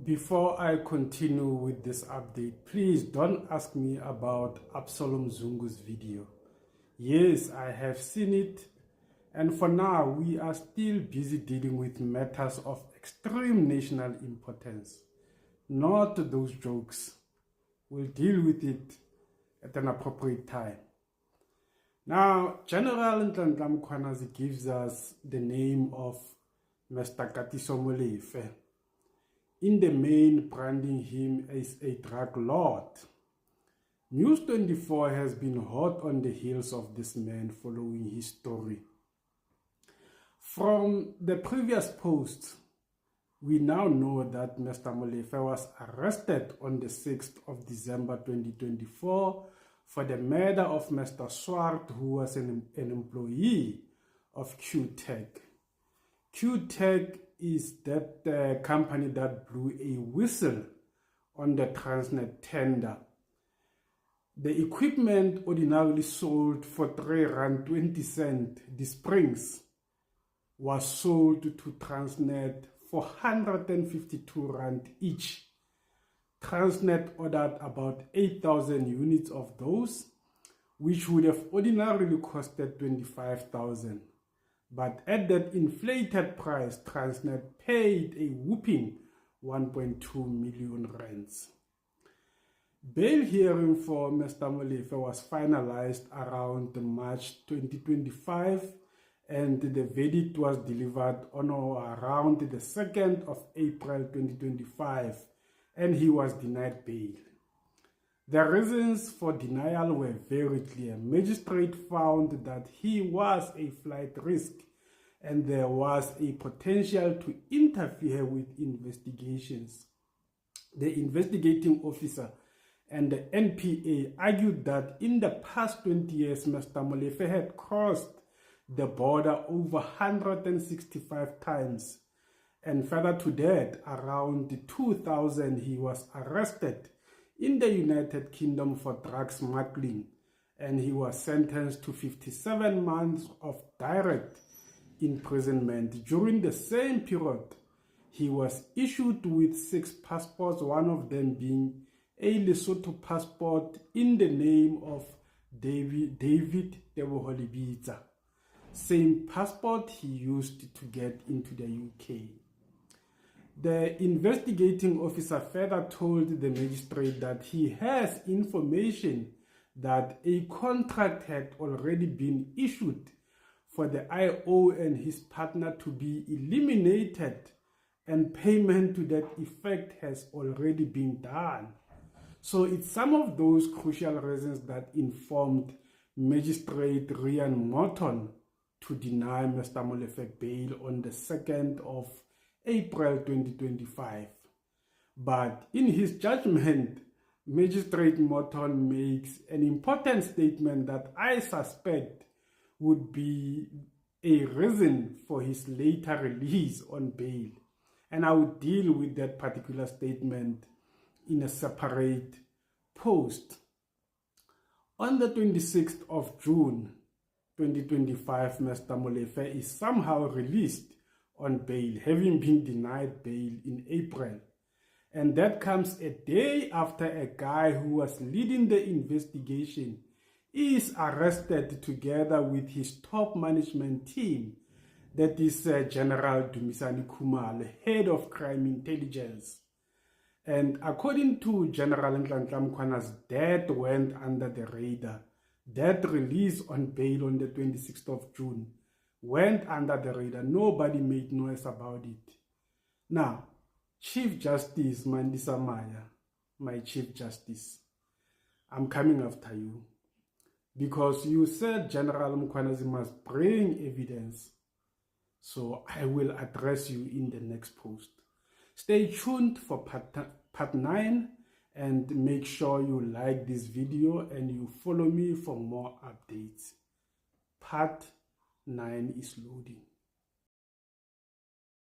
Before I continue with this update, please don't ask me about Absalom Zungu's video. Yes, I have seen it, and for now we are still busy dealing with matters of extreme national importance, not those jokes. We'll deal with it at an appropriate time. Now, General Nhlanhla Mkhwanazi gives us the name of Mr. Katiso Molefe, in the main branding him as a drug lord. News 24 has been hot on the heels of this man following his story. From the previous posts, we now know that Mr. Molefe was arrested on the 6th of December 2024 for the murder of Mr. Swart, who was an employee of Q-Tech. Q-Tech is that company that blew a whistle on the Transnet tender. The equipment ordinarily sold for R3.20, the springs, was sold to Transnet for R152 each. Transnet ordered about 8,000 units of those, which would have ordinarily costed 25,000. But at that inflated price, Transnet paid a whopping 1.2 million rands. Bail hearing for Mr. Molefe was finalized around March 2025, and the verdict was delivered on or around the 2nd of April 2025, and he was denied bail. The reasons for denial were very clear. Magistrate found that he was a flight risk and there was a potential to interfere with investigations. The investigating officer and the NPA argued that in the past 20 years, Mr. Molefe had crossed the border over 165 times. And further to that, around 2000, he was arrested in the United Kingdom for drug smuggling, and he was sentenced to 57 months of direct imprisonment. During the same period, he was issued with 6 passports, one of them being a Lesotho passport in the name of David Teboho Lebitsa, same passport he used to get into the UK. The investigating officer further told the magistrate that he has information that a contract had already been issued for the IO and his partner to be eliminated, and payment to that effect has already been done. So it's some of those crucial reasons that informed Magistrate Rian Morton to deny Mr. Molefe bail on the 2nd of April 2025. But in his judgment, Magistrate Morton makes an important statement that I suspect would be a reason for his later release on bail. And I will deal with that particular statement in a separate post. On the 26th of June 2025, Mr. Molefe is somehow released on bail, having been denied bail in April. And that comes a day after a guy who was leading the investigation is arrested together with his top management team, that is General Dumisani Khumalo, head of crime intelligence. And according to General Nhlanhla Mkhwanazi, that went under the radar. That release on bail on the 26th of June went under the radar. Nobody made noise about it. Now, Chief Justice Mandisa Maya, my Chief Justice, I'm coming after you, because you said General Mkhwanazi must bring evidence. So I will address you in the next post. Stay tuned for part 9, and make sure you like this video and you follow me for more updates. Part 9 is loading.